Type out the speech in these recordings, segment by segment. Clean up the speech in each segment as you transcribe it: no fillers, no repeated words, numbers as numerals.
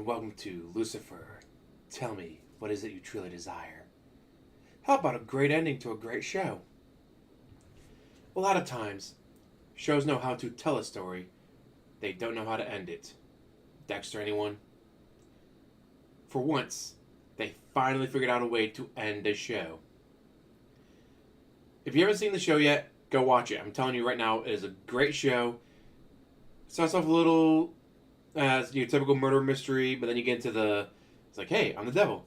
and welcome to Lucifer. Tell me, what is it you truly desire? How about a great ending to a great show? A lot of times, shows know how to tell a story, they don't know how to end it. Dexter, anyone? For once, they finally figured out a way to end a show. If you haven't seen the show yet, go watch it. I'm telling you right now, it is a great show. It starts off a little as your typical murder mystery, but then you get into it's like, hey, I'm the devil.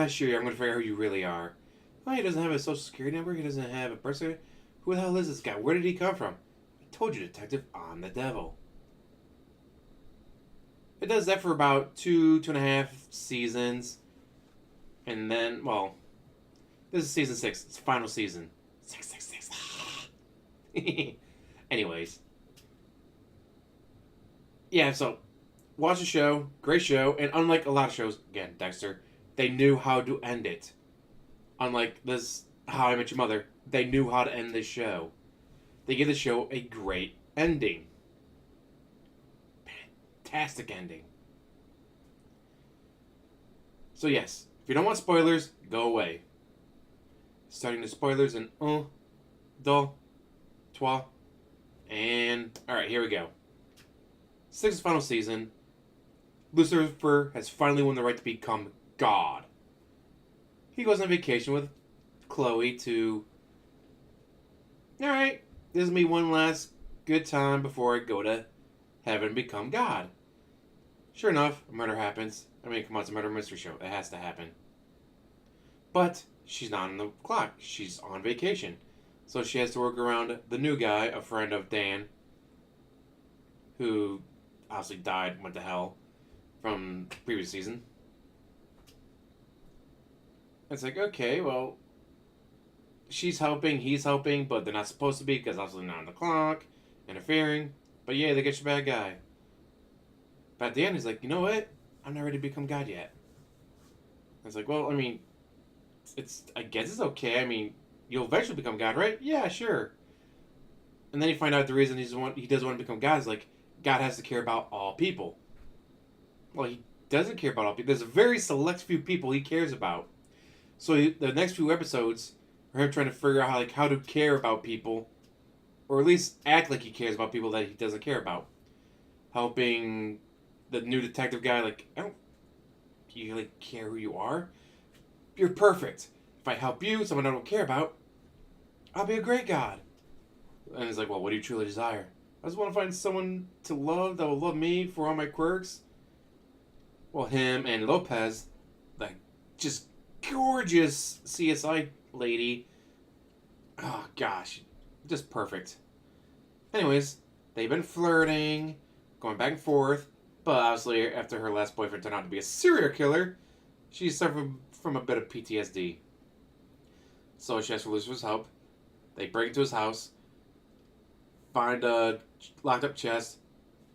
Sure, I'm going to figure out who you really are. Oh, he doesn't have a social security number. He doesn't have a birth certificate. Who the hell is this guy? Where did he come from? I told you, detective, I'm the devil. It does that for about two and a half seasons. And then, well, this is season 6. It's final season. 666. Anyways. Yeah, so watch the show. Great show. And unlike a lot of shows, again, Dexter, they knew how to end it. Unlike this How I Met Your Mother, they knew how to end this show. They give the show a great ending. Fantastic ending. So yes, if you don't want spoilers, go away. Starting the spoilers in 1, 2, 3, and alright, here we go. 6th final season. Lucifer has finally won the right to become God. He goes on vacation with Chloe to... Alright, this is me one last good time before I go to heaven and become God. Sure enough, a murder happens. I mean, come on, it's a murder mystery show. It has to happen. But she's not on the clock. She's on vacation. So she has to work around the new guy, a friend of Dan, who obviously died, went to hell from the previous season. It's like, okay, well, she's helping, he's helping, but they're not supposed to be because obviously not on the clock, interfering. But yeah, they get your bad guy. But at the end, he's like, you know what? I'm not ready to become God yet. It's like, well, I mean, I guess it's okay. I mean, you'll eventually become God, right? Yeah, sure. And then you find out the reason he doesn't want to become God is like, God has to care about all people. Well, he doesn't care about all people. There's a very select few people he cares about. So the next few episodes are him trying to figure out how to care about people, or at least act like he cares about people that he doesn't care about. Helping the new detective guy, like, do you really care who you are? You're perfect. If I help you, someone I don't care about, I'll be a great God. And he's like, well, what do you truly desire? I just want to find someone to love that will love me for all my quirks. Well, him and Lopez, like, just gorgeous CSI lady. Oh, gosh. Just perfect. Anyways, they've been flirting, going back and forth, but obviously after her last boyfriend turned out to be a serial killer, she suffered from a bit of PTSD. So she asks for Lucifer's help. They break into his house, find a locked up chest.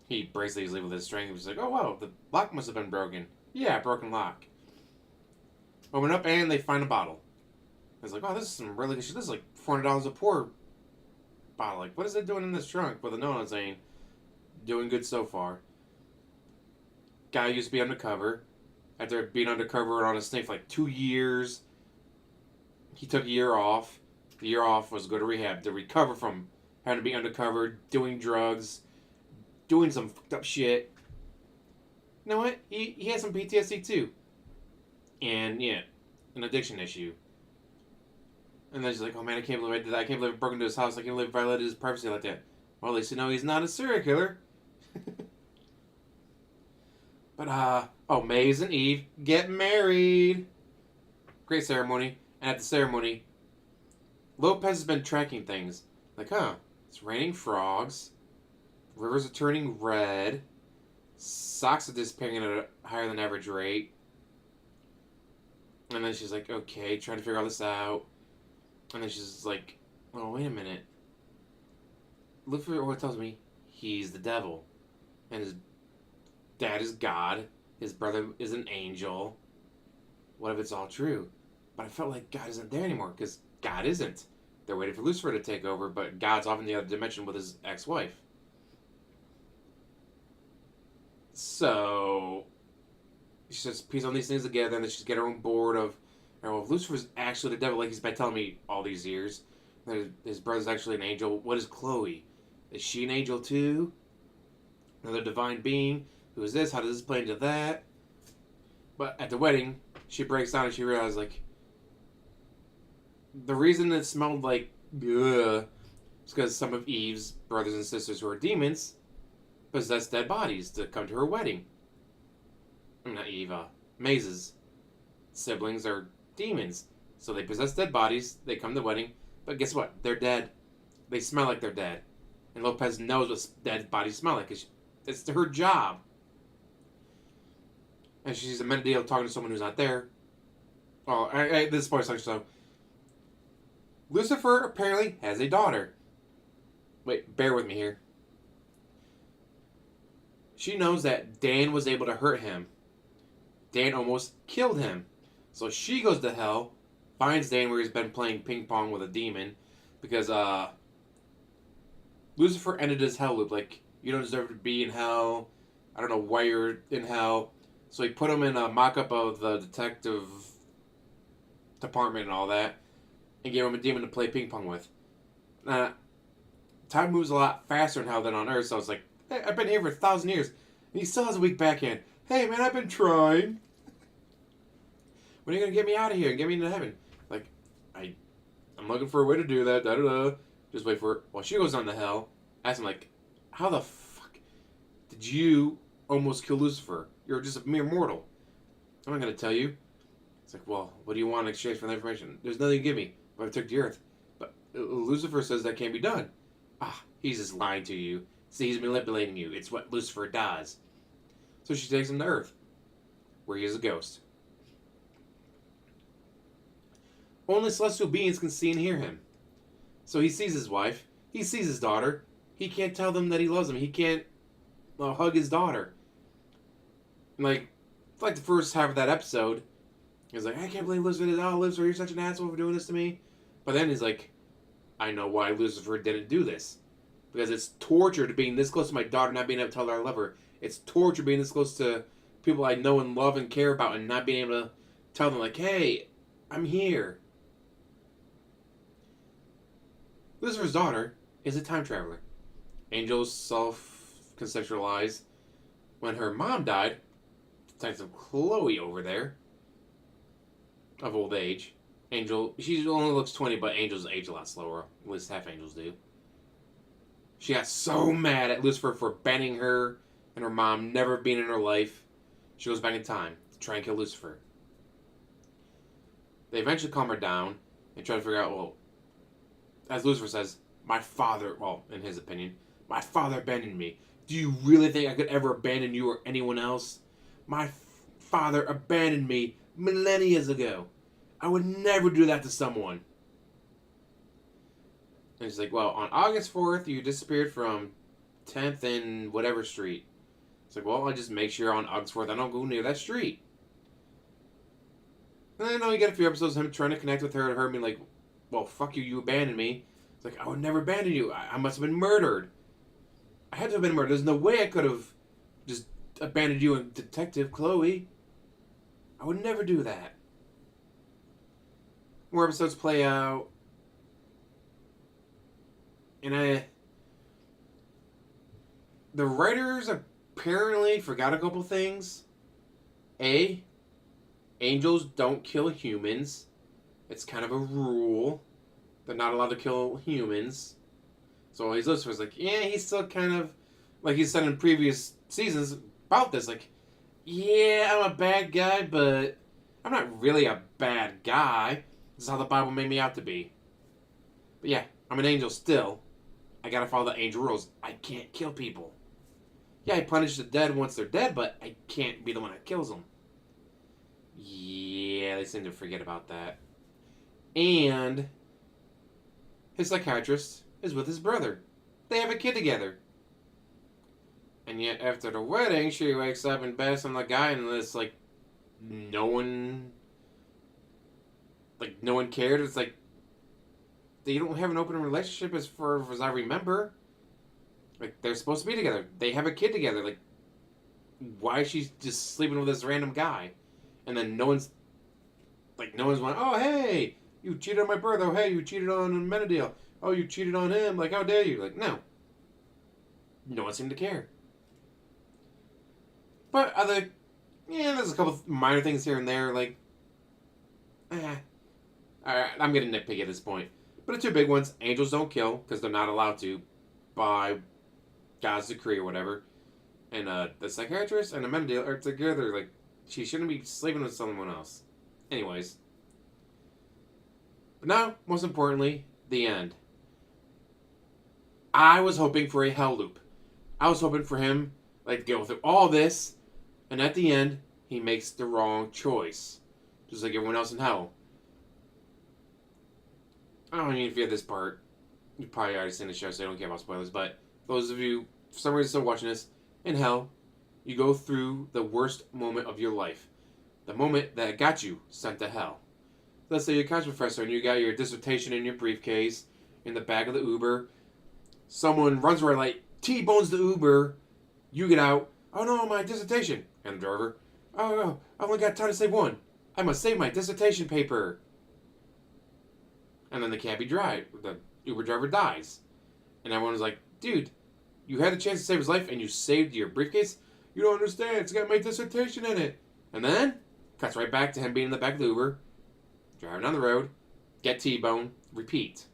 He breaks it easily with his string. He's like, oh wow, the lock must have been broken. Yeah, broken lock. Open up and they find a bottle. It's like, oh, this is some really good shit. This is like $400 a pour bottle. Like, what is it doing in this trunk? With a note on saying, doing good so far. Guy used to be undercover. After being undercover on a snake for like 2 years, he took a year off. The year off was to go to rehab to recover from having to be undercover, doing drugs, doing some fucked up shit. You know what? He has some PTSD too. And yeah, an addiction issue. And then she's like, oh man, I can't believe I did that. I can't believe I broke into his house. I can't believe I violated his privacy like that. Well, at least you know he's not a serial killer. But, Maze and Eve get married. Great ceremony. And at the ceremony, Lopez has been tracking things. Like, it's raining frogs. Rivers are turning red. Socks are disappearing at a higher than average rate. And then she's like, okay, trying to figure all this out. And then she's like, oh, wait a minute. Lucifer tells me he's the devil. And his dad is God. His brother is an angel. What if it's all true? But I felt like God isn't there anymore, because God isn't. They're waiting for Lucifer to take over, but God's off in the other dimension with his ex-wife. So she just piece all these things together, and then she's getting her own board of, well, if Lucifer's actually the devil, like he's been telling me all these years, his brother's actually an angel. What is Chloe? Is she an angel too? Another divine being? Who is this? How does this play into that? But at the wedding, she breaks down and she realizes, like, the reason it smelled like ugh is because some of Eve's brothers and sisters who are demons possessed dead bodies to come to her wedding. I mean, not Eve, Maze's siblings are demons. So they possess dead bodies, they come to the wedding, but guess what? They're dead. They smell like they're dead. And Lopez knows what dead bodies smell like. It's her job. And she's a minute deal talking to someone who's not there. Oh, this is spoiler section, so. Lucifer apparently has a daughter. Wait, bear with me here. She knows that Dan was able to hurt him. Dan almost killed him. So she goes to hell, finds Dan where he's been playing ping pong with a demon, because Lucifer ended his hell loop. Like, you don't deserve to be in hell. I don't know why you're in hell. So he put him in a mock-up of the detective department and all that, and gave him a demon to play ping pong with. Time moves a lot faster in hell than on Earth, so it's like, hey, I've been here for 1,000 years, and he still has a weak backhand. Hey, man, I've been trying. When are you going to get me out of here and get me into heaven? Like, I'm looking for a way to do that, da-da-da. Just wait for it. Well, she goes on to hell. Asks him, like, how the fuck did you almost kill Lucifer? You're just a mere mortal. I'm not going to tell you. It's like, well, what do you want in exchange for that information? There's nothing you give me, but I took the earth. But Lucifer says that can't be done. He's just lying to you. See, he's manipulating you. It's what Lucifer does. So she takes him to Earth, where he is a ghost. Only celestial beings can see and hear him. So he sees his wife. He sees his daughter. He can't tell them that he loves them. He can't hug his daughter. Like, it's like the first half of that episode. He's like, I can't believe Lucifer, you're such an asshole for doing this to me. But then he's like, I know why Lucifer didn't do this. Because it's torture to being this close to my daughter, not being able to tell her I love her. It's torture being this close to people I know and love and care about, and not being able to tell them, like, hey, I'm here. Lucifer's daughter is a time traveler. Angels self-conceptualize when her mom died. Detective Chloe over there, of old age. Angel, she only looks 20, but angels age a lot slower. At least half angels do. She got so mad at Lucifer for banning her and her mom never being in her life. She goes back in time to try and kill Lucifer. They eventually calm her down and try to figure out, well, as Lucifer says, my father, well, in his opinion, my father abandoned me. Do you really think I could ever abandon you or anyone else? My father abandoned me millennia ago. I would never do that to someone. And he's like, well, on August 4th, you disappeared from 10th and whatever street. It's like, well, I just make sure on August 4th I don't go near that street. And I know you get a few episodes of him trying to connect with her and her being like, well, fuck you, you abandoned me. It's like, I would never abandon you. I must have been murdered. I had to have been murdered. There's no way I could have just abandoned you and Detective Chloe. I would never do that. More episodes play out. And the writers apparently forgot a couple things. Angels don't kill humans. It's kind of a rule. They're not allowed to kill humans. So his Lucifer's like, yeah, he's still kind of, like he said in previous seasons about this, like, yeah, I'm a bad guy, but I'm not really a bad guy. This is how the Bible made me out to be. But yeah, I'm an angel still. I gotta follow the angel rules. I can't kill people. Yeah, I punish the dead once they're dead, but I can't be the one that kills them. Yeah, they seem to forget about that. And his psychiatrist is with his brother. They have a kid together. And yet, after the wedding, she wakes up and bashes on the guy, and it's like, no one cared. It's like, they don't have an open relationship as far as I remember. Like, they're supposed to be together. They have a kid together. Like, why is she just sleeping with this random guy? And then no one's going, oh, hey, you cheated on my brother. Oh, hey, you cheated on Menadil. Oh, you cheated on him. Like, how dare you? Like, no. No one seemed to care. But there's a couple minor things here and there. Like, Alright, I'm getting nitpicky at this point. But the two big ones, angels don't kill, because they're not allowed to by God's decree or whatever. And the psychiatrist and the Menadil are together. Like, she shouldn't be sleeping with someone else. Anyways. But now, most importantly, the end. I was hoping for a hell loop. I was hoping for him, like, to go through all this, and at the end, he makes the wrong choice. Just like everyone else in hell. I don't mean if you have this part. You've probably already seen the show, so I don't care about spoilers. But those of you, for some reason, still watching this, in hell, you go through the worst moment of your life. The moment that got you sent to hell. Let's say you're a college professor and you got your dissertation in your briefcase, in the back of the Uber. Someone runs red light, T-bones the Uber. You get out. Oh no, my dissertation. And the driver. Oh no, I only got time to save one. I must save my dissertation paper. And then the Uber driver dies. And everyone's like, dude, you had the chance to save his life and you saved your briefcase? You don't understand. It's got my dissertation in it. And then, cuts right back to him being in the back of the Uber, driving down the road, get T-bone, repeat.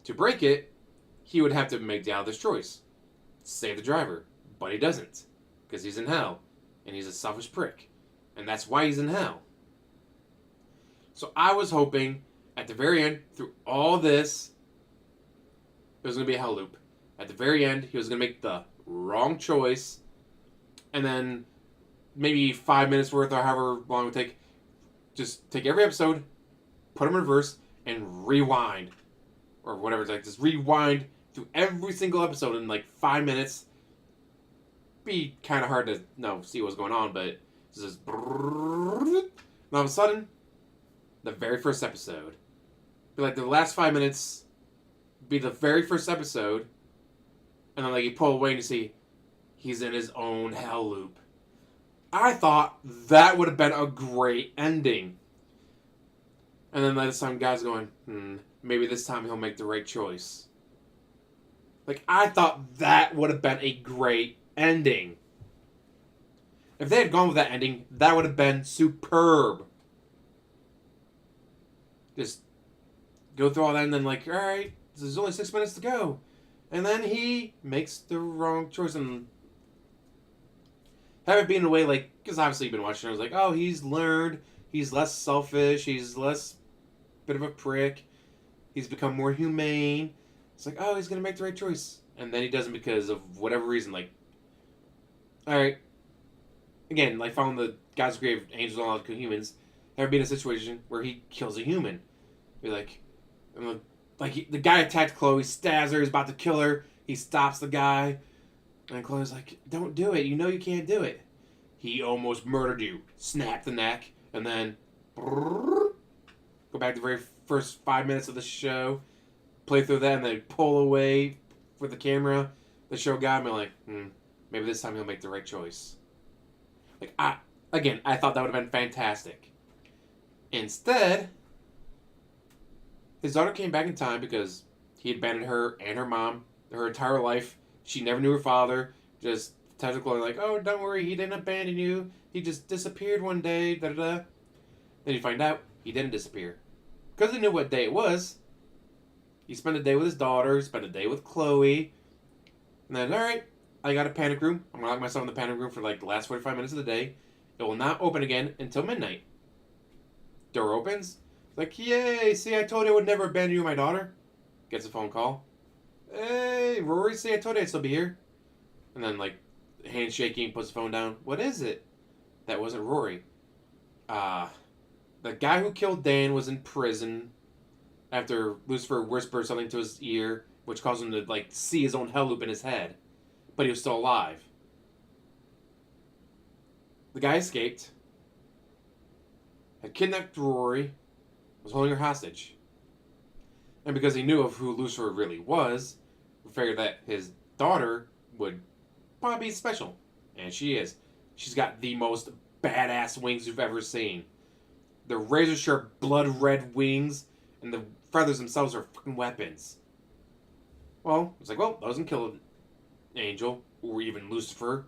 To break it, he would have to make the obvious choice. Save the driver. But he doesn't. Because he's in hell. And he's a selfish prick. And that's why he's in hell. So I was hoping, at the very end, through all this, it was going to be a hell loop. At the very end, he was going to make the wrong choice. And then, maybe 5 minutes worth or however long it would take, just take every episode, put them in reverse, and rewind. Or whatever it's like. Just rewind through every single episode in like 5 minutes. Be kind of hard to see what's going on, but it's just... And all of a sudden, the very first episode. Be like the last 5 minutes be the very first episode. And then like you pull away and you see he's in his own hell loop. I thought that would have been a great ending. And then like some guy's going, maybe this time he'll make the right choice. Like I thought that would have been a great ending. If they had gone with that ending, that would have been superb. Just go through all that and then like, alright, there's only 6 minutes to go. And then he makes the wrong choice and have it be in a way like, because obviously you've been watching, I was like, oh, he's learned, he's less selfish, he's less bit of a prick, he's become more humane. It's like, oh, he's going to make the right choice. And then he doesn't because of whatever reason, like, alright, again, like following the God's grave, angels and all the humans, ever been in a situation where he kills a human. Be like the guy attacked Chloe, stabs her, he's about to kill her, he stops the guy, and Chloe's like, don't do it, you know you can't do it. He almost murdered you. Snap the neck, and then go back to the very first 5 minutes of the show, play through that, and then pull away with the camera. The show got me like, maybe this time he'll make the right choice. Like, I thought that would have been fantastic. Instead, his daughter came back in time because he abandoned her and her mom her entire life. She never knew her father. Just technically like, oh, don't worry, he didn't abandon you. He just disappeared one day. Da da da. Then you find out he didn't disappear because he knew what day it was. He spent a day with his daughter. Spent a day with Chloe. And then, all right, I got a panic room. I'm gonna lock myself in the panic room for like the last 45 minutes of the day. It will not open again until midnight. Door opens. Like, yay, see, I told you I would never abandon you and my daughter. Gets a phone call. Hey, Rory, see, I told you I'd still be here. And then, like, handshaking, puts the phone down. What is it? That wasn't Rory. The guy who killed Dan was in prison after Lucifer whispered something to his ear, which caused him to, like, see his own hell loop in his head. But he was still alive. The guy escaped, had kidnapped Rory, was holding her hostage. And because he knew of who Lucifer really was, we figured that his daughter would probably be special. And she is. She's got the most badass wings you've ever seen. The razor sharp, blood red wings, and the feathers themselves are fucking weapons. Well, it's like, well, doesn't kill an angel, or even Lucifer.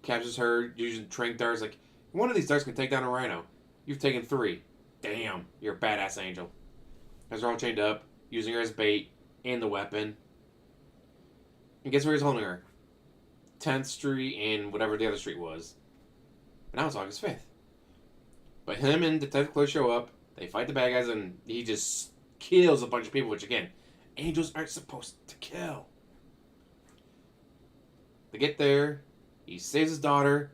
Captures her using trank darts. Like, one of these darts can take down a rhino. You've taken 3. Damn, you're a badass angel. As they're all chained up, using her as bait and the weapon. And guess where he's holding her? 10th Street and whatever the other street was. But now it's August 5th. But him and Detective Chloe show up. They fight the bad guys, and he just kills a bunch of people, which, again, angels aren't supposed to kill. They get there. He saves his daughter.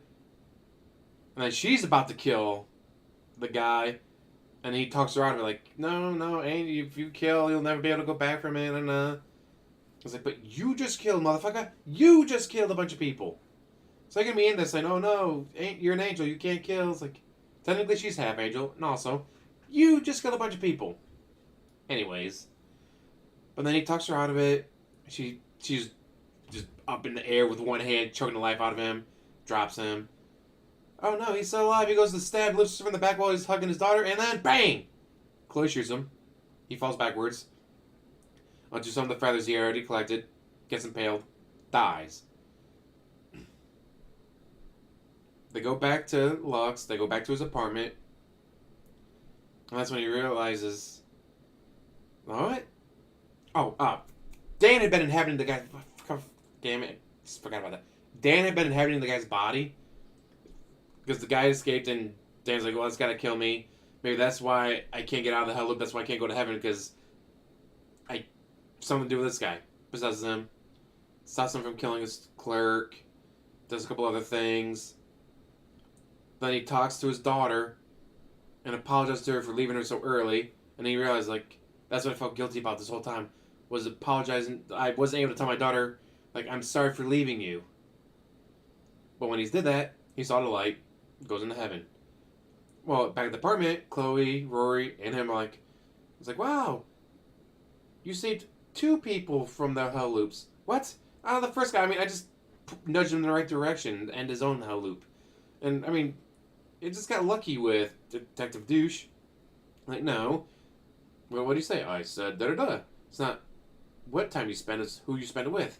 And then she's about to kill the guy. And he talks her out of it like, no, Andy, if you kill, you'll never be able to go back from it. And I was like, but you just killed, motherfucker. You just killed a bunch of people. So they can be in this saying, oh no, you're an angel, you can't kill. It's like, technically she's half angel. And also, you just killed a bunch of people. Anyways. But then he talks her out of it. She's just up in the air with one hand, choking the life out of him. Drops him. Oh no, he's still alive. He goes to stab Lucifer in the back while he's hugging his daughter, and then bang! Chloe shoots him. He falls backwards onto some of the feathers he already collected. Gets impaled. Dies. They go back to Lux. They go back to his apartment. And that's when he realizes... What? Oh, Dan had been inhabiting the guy's... Damn it. Just forgot about that. Dan had been inhabiting the guy's body. Because the guy escaped, and Dan's like, well, it's got to kill me. Maybe that's why I can't get out of the hell loop. That's why I can't go to heaven, because something to do with this guy. Possesses him. Stops him from killing his clerk. Does a couple other things. Then he talks to his daughter and apologizes to her for leaving her so early. And then he realized, like, that's what I felt guilty about this whole time. Was apologizing. I wasn't able to tell my daughter, like, I'm sorry for leaving you. But when he did that, he saw the light. Goes into heaven. Well, back at the apartment, Chloe, Rory, and him are like, it's like, wow, you saved 2 people from the hell loops. What? The first guy, I just nudged him in the right direction and his own hell loop. And, it just got lucky with Detective Douche. Like, no. Well, what do you say? I said da-da-da. It's not what time you spend, it's who you spend it with.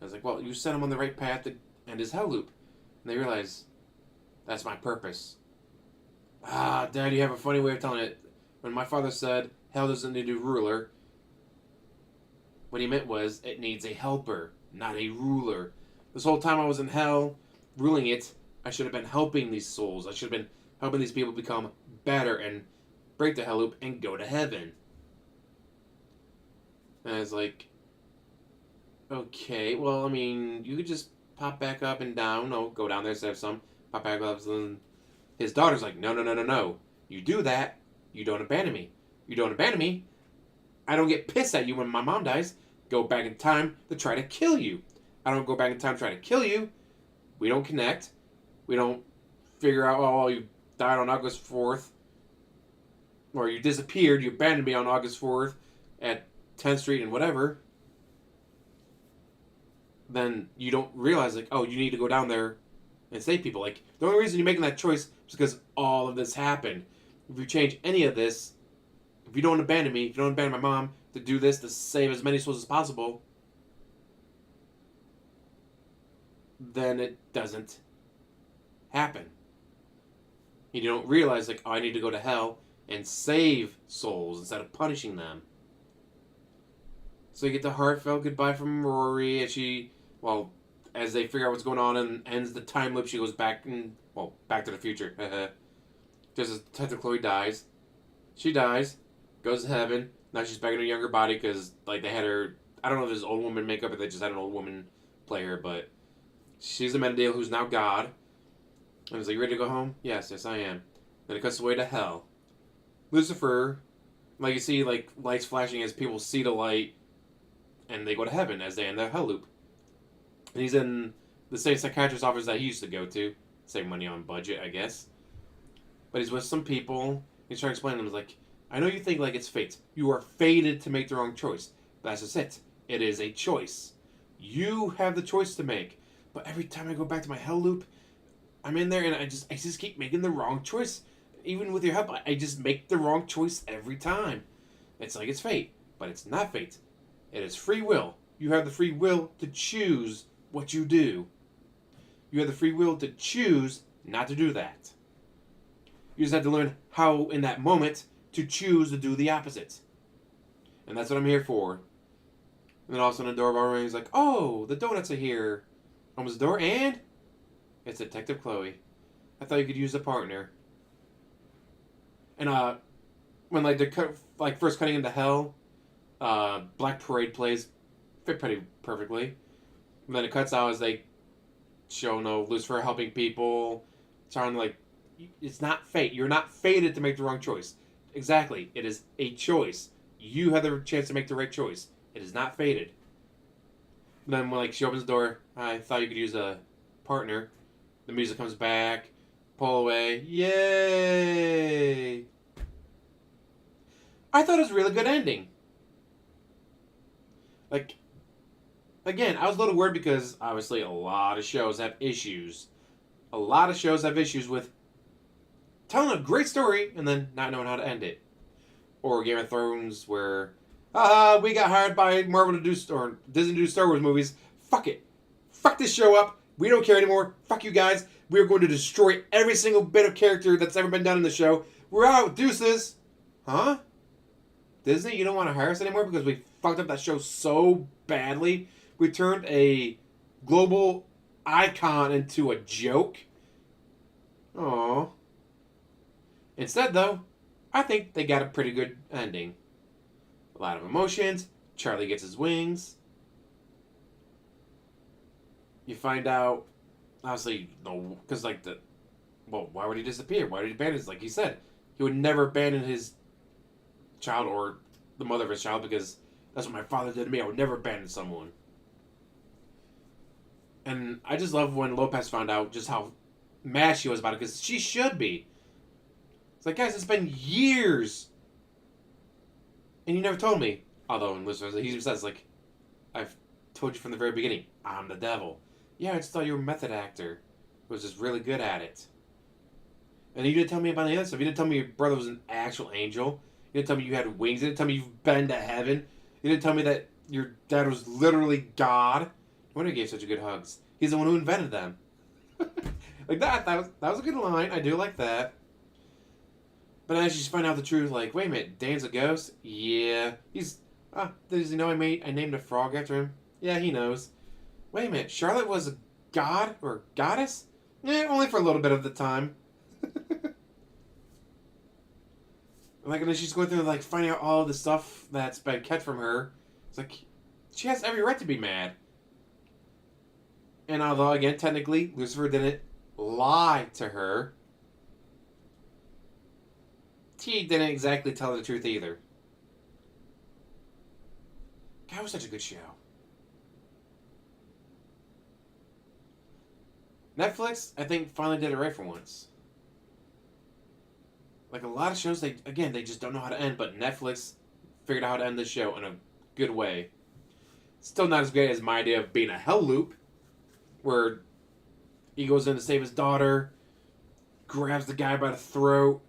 I was like, well, you set him on the right path to end his hell loop. And they realize... That's my purpose. Dad, you have a funny way of telling it. When my father said, hell doesn't need a ruler, what he meant was, it needs a helper, not a ruler. This whole time I was in hell, ruling it, I should have been helping these souls. I should have been helping these people become better and break the hell loop and go to heaven. And I was like, okay, well, you could just pop back up and down. No, go down there, save some. Pop back up, and his daughter's like, no. You do that, you don't abandon me. You don't abandon me, I don't get pissed at you when my mom dies. Go back in time to try to kill you. I don't go back in time to try to kill you. We don't connect. We don't figure out, oh, you died on August 4th. Or you disappeared, you abandoned me on August 4th at 10th Street and whatever. Then you don't realize, like, oh, you need to go down there and save people. Like, the only reason you're making that choice is because all of this happened. If you change any of this, if you don't abandon me, if you don't abandon my mom to do this, to save as many souls as possible, then it doesn't happen. You don't realize, like, oh, I need to go to hell and save souls instead of punishing them. So you get the heartfelt goodbye from Rory, and she, well, as they figure out what's going on and ends the time loop, she goes back to the future. Just as Detective Chloe dies. She dies, goes to heaven. Now she's back in her younger body because, like, they had her, I don't know if it was old woman makeup or they just had an old woman play her, but she's a Mendale who's now God. And was like, you ready to go home? Yes, I am. Then it cuts away to hell. Lucifer, like, you see, like, lights flashing as people see the light, and they go to heaven as they end their hell loop. And he's in the same psychiatrist's office that he used to go to. Save money on budget, I guess. But he's with some people. He's trying to explain to them, he's like, I know you think, like, it's fate. You are fated to make the wrong choice. But that's just it. It is a choice. You have the choice to make. But every time I go back to my hell loop, I'm in there and I just keep making the wrong choice. Even with your help, I just make the wrong choice every time. It's like it's fate, but it's not fate. It is free will. You have the free will to choose what you do. You have the free will to choose not to do that. You just have to learn how, in that moment, to choose to do the opposite. And that's what I'm here for. And then all of a sudden the doorbell rings like, oh, the donuts are here. Opens the door and it's Detective Chloe. I thought you could use a partner. And when like they're first cutting into hell, Black Parade plays, fit pretty perfectly. And then it cuts out as they show Lucifer helping people, trying to like, it's not fate. You're not fated to make the wrong choice. Exactly, it is a choice. You have the chance to make the right choice. It is not fated. And then when like she opens the door, I thought you could use a partner. The music comes back, pull away, yay! I thought it was a really good ending. Like, again, I was a little worried because obviously a lot of shows have issues. A lot of shows have issues with telling a great story and then not knowing how to end it. Or Game of Thrones where, we got hired by Marvel to do, or Disney to do Star Wars movies. Fuck it. Fuck this show up. We don't care anymore. Fuck you guys. We're going to destroy every single bit of character that's ever been done in the show. We're out. Deuces. Huh? Disney, you don't want to hire us anymore because we fucked up that show so badly? We turned a global icon into a joke? Aww. Instead, though, I think they got a pretty good ending. A lot of emotions. Charlie gets his wings. You find out, obviously, no, because like why would he disappear? Why would he abandon? Like he said, he would never abandon his child or the mother of his child because that's what my father did to me. I would never abandon someone. And I just love when Lopez found out just how mad she was about it because she should be. It's like, guys, it's been years. And you never told me. Although in Lucifer, he says, like, I've told you from the very beginning, I'm the devil. Yeah, I just thought you were a method actor who was just really good at it. And you didn't tell me about the other stuff. You didn't tell me your brother was an actual angel. You didn't tell me you had wings. You didn't tell me you've been to heaven. You didn't tell me that your dad was literally God. No wonder he gave such good hugs. He's the one who invented them. Like that was a good line. I do like that. But as you find out the truth, like, wait a minute, Dan's a ghost? Yeah. Does he know I named a frog after him? Yeah, he knows. Wait a minute, Charlotte was a god or goddess? Yeah, only for a little bit of the time. Like, and then she's going through, like, finding out all the stuff that's been kept from her. It's like, she has every right to be mad. And although, again, technically, Lucifer didn't lie to her, T didn't exactly tell her the truth either. God, it was such a good show. Netflix, I think, finally did it right for once. Like a lot of shows, they just don't know how to end, but Netflix figured out how to end the show in a good way. Still not as great as my idea of being a hell loop, where he goes in to save his daughter, grabs the guy by the throat.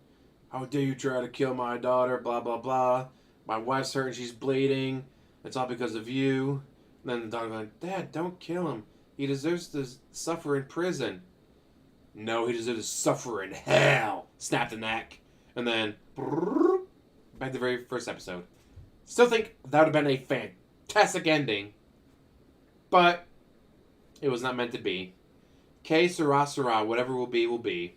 How dare you try to kill my daughter, blah, blah, blah. My wife's hurt and she's bleeding. It's all because of you. And then the daughter's like, Dad, don't kill him. He deserves to suffer in prison. No, he deserves to suffer in hell. Snap the neck. And then, back to the very first episode. Still think that would have been a fantastic ending. But it was not meant to be. Que sera, sera. Whatever will be, will be.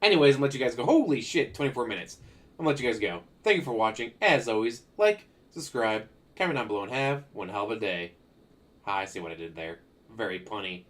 Anyways, I'm going to let you guys go. Holy shit, 24 minutes. I'm going to let you guys go. Thank you for watching. As always, like, subscribe, comment down below, and have one hell of a day. I see what I did there. Very punny.